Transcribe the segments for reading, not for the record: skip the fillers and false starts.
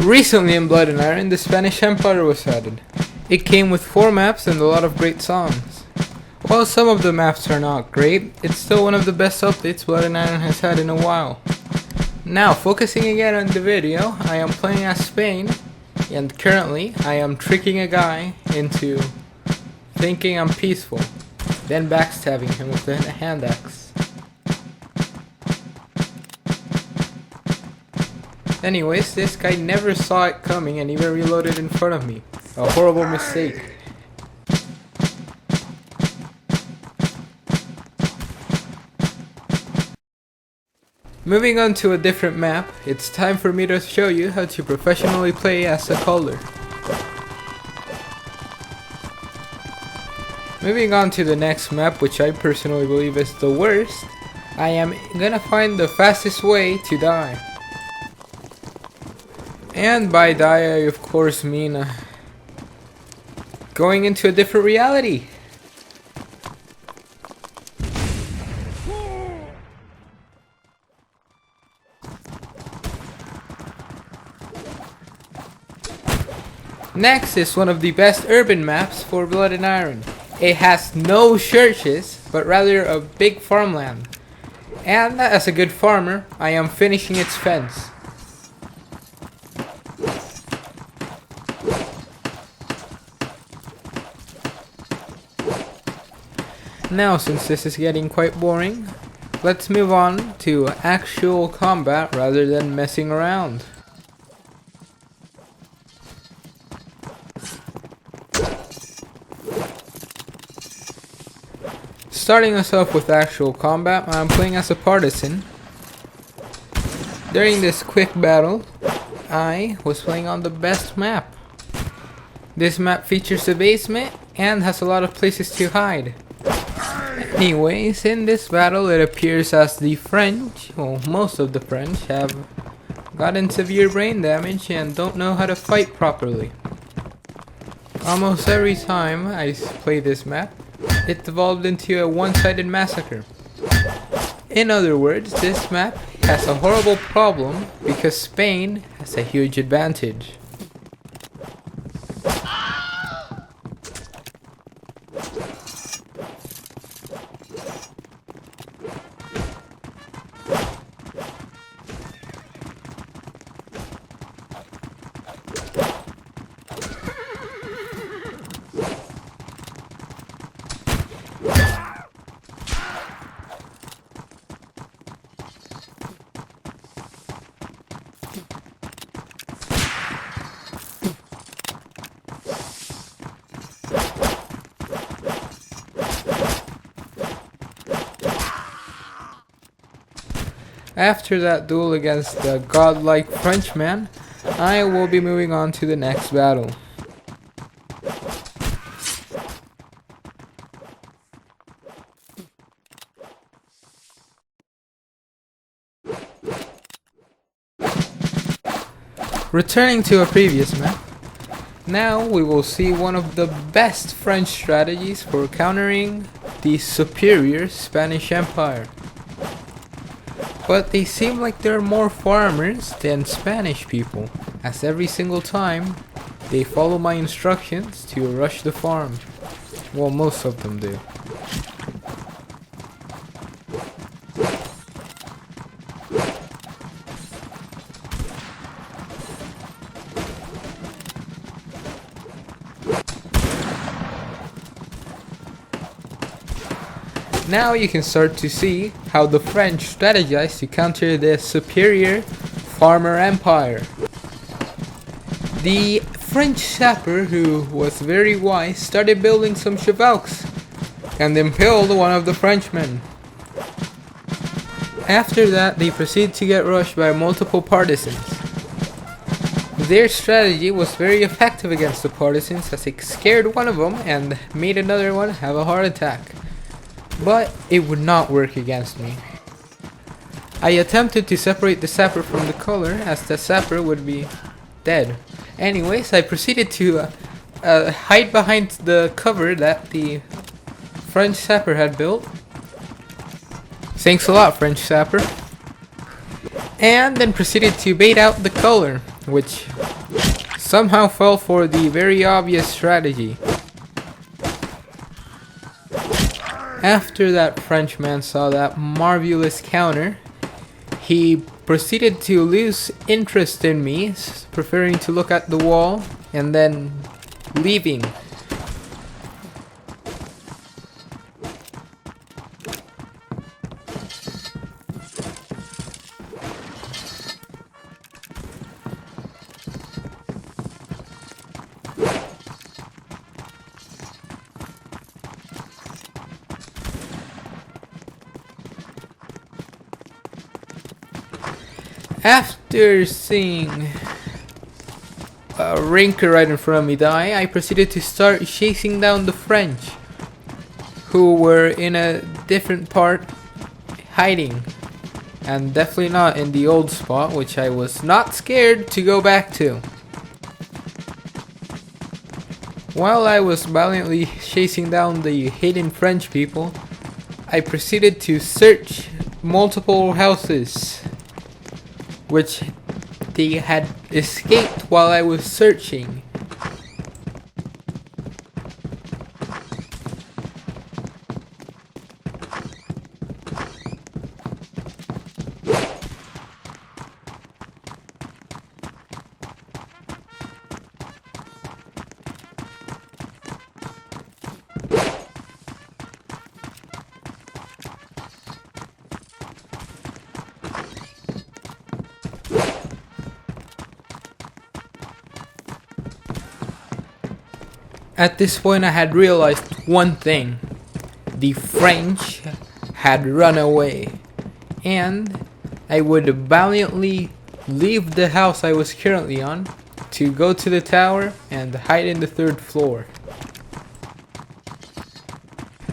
Recently in Blood and Iron, the Spanish Empire was added. It came with 4 maps and a lot of great songs. While some of the maps are not great, it's still one of the best updates Blood and Iron has had in a while. Now, focusing again on the video, I am playing as Spain, and currently I am tricking a guy into thinking I'm peaceful, then backstabbing him with a hand axe. Anyways, this guy never saw it coming and even reloaded in front of me. A horrible mistake. Moving on to a different map, it's time for me to show you how to professionally play as a caller. Moving on to the next map, which I personally believe is the worst, I am gonna find the fastest way to die. And by die, I of course mean going into a different reality. Next is one of the best urban maps for Blood and Iron. It has no churches, but rather a big farmland. And as a good farmer, I am finishing its fence. Now, since this is getting quite boring, let's move on to actual combat rather than messing around. Starting us off with actual combat, I'm playing as a partisan. During this quick battle, I was playing on the best map. This map features a basement and has a lot of places to hide. Anyways, in this battle it appears as the French, well, most of the French, have gotten severe brain damage and don't know how to fight properly. Almost every time I play this map, it devolved into a one-sided massacre. In other words, this map has a horrible problem because Spain has a huge advantage. After that duel against the godlike Frenchman, I will be moving on to the next battle. Returning to a previous map, now we will see one of the best French strategies for countering the superior Spanish Empire. But they seem like they're more farmers than Spanish people, as every single time they follow my instructions to rush the farm. Well, most of them do. Now you can start to see how the French strategized to counter the superior farmer empire. The French sapper, who was very wise, started building some chevalks and impaled one of the Frenchmen. After that, they proceeded to get rushed by multiple partisans. Their strategy was very effective against the partisans as it scared one of them and made another one have a heart attack. But it would not work against me. I attempted to separate the sapper from the color as the sapper would be dead. Anyways, I proceeded to hide behind the cover that the French sapper had built. Thanks a lot, French sapper. And then proceeded to bait out the color. which somehow fell for the very obvious strategy. After that Frenchman saw that marvelous counter, he proceeded to lose interest in me, preferring to look at the wall and then leaving. After seeing a Rinker right in front of me die, I proceeded to start chasing down the French, who were in a different part, hiding, and definitely not in the old spot, which I was not scared to go back to. While I was valiantly chasing down the hidden French people, I proceeded to search multiple houses, which they had escaped while I was searching. At this point I had realized one thing. The French had run away, and I would valiantly leave the house I was currently on to go to the tower and hide in the 3rd floor.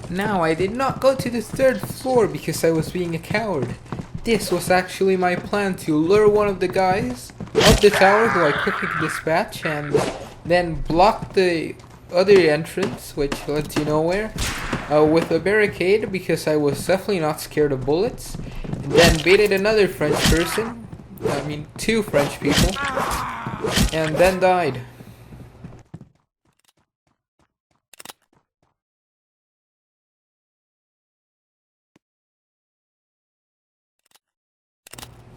Now I did not go to the 3rd floor because I was being a coward. This was actually my plan, to lure one of the guys up the tower who I quickly dispatch, and then block the other entrance, which lets you nowhere, with a barricade, because I was definitely not scared of bullets, and then baited another French person, 2 French people, and then died.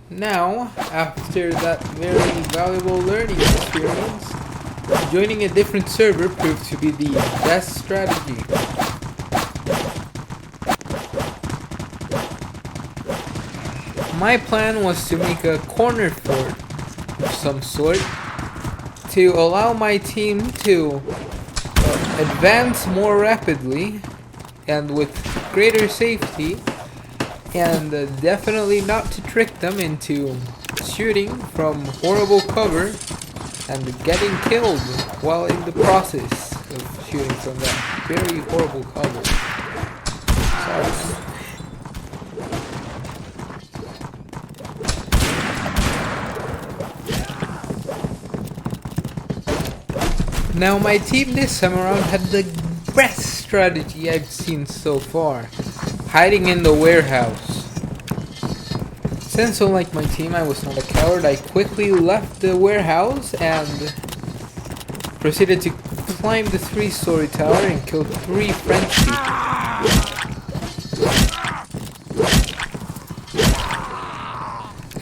Now, after that very valuable learning experience, joining a different server proved to be the best strategy. My plan was to make a corner fort of some sort to allow my team to advance more rapidly and with greater safety, and definitely not to trick them into shooting from horrible cover and getting killed while in the process of shooting from that very horrible cover. Sorry. Now my team this time around had the best strategy I've seen so far, hiding in the warehouse. Since unlike my team I was not a coward, I quickly left the warehouse and proceeded to climb the 3-story tower and kill 3 French people.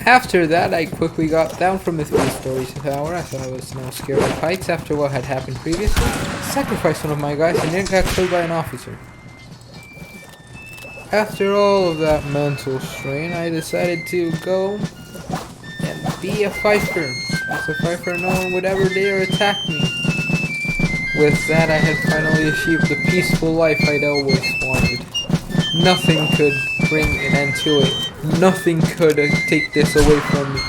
After that, I quickly got down from the 3-story tower as I was now scared of heights after what had happened previously, sacrificed one of my guys, and then got killed by an officer. After all of that mental strain, I decided to go and be a fighter. As a fighter, no one would ever dare attack me. With that, I had finally achieved the peaceful life I'd always wanted. Nothing could bring an end to it. Nothing could take this away from me.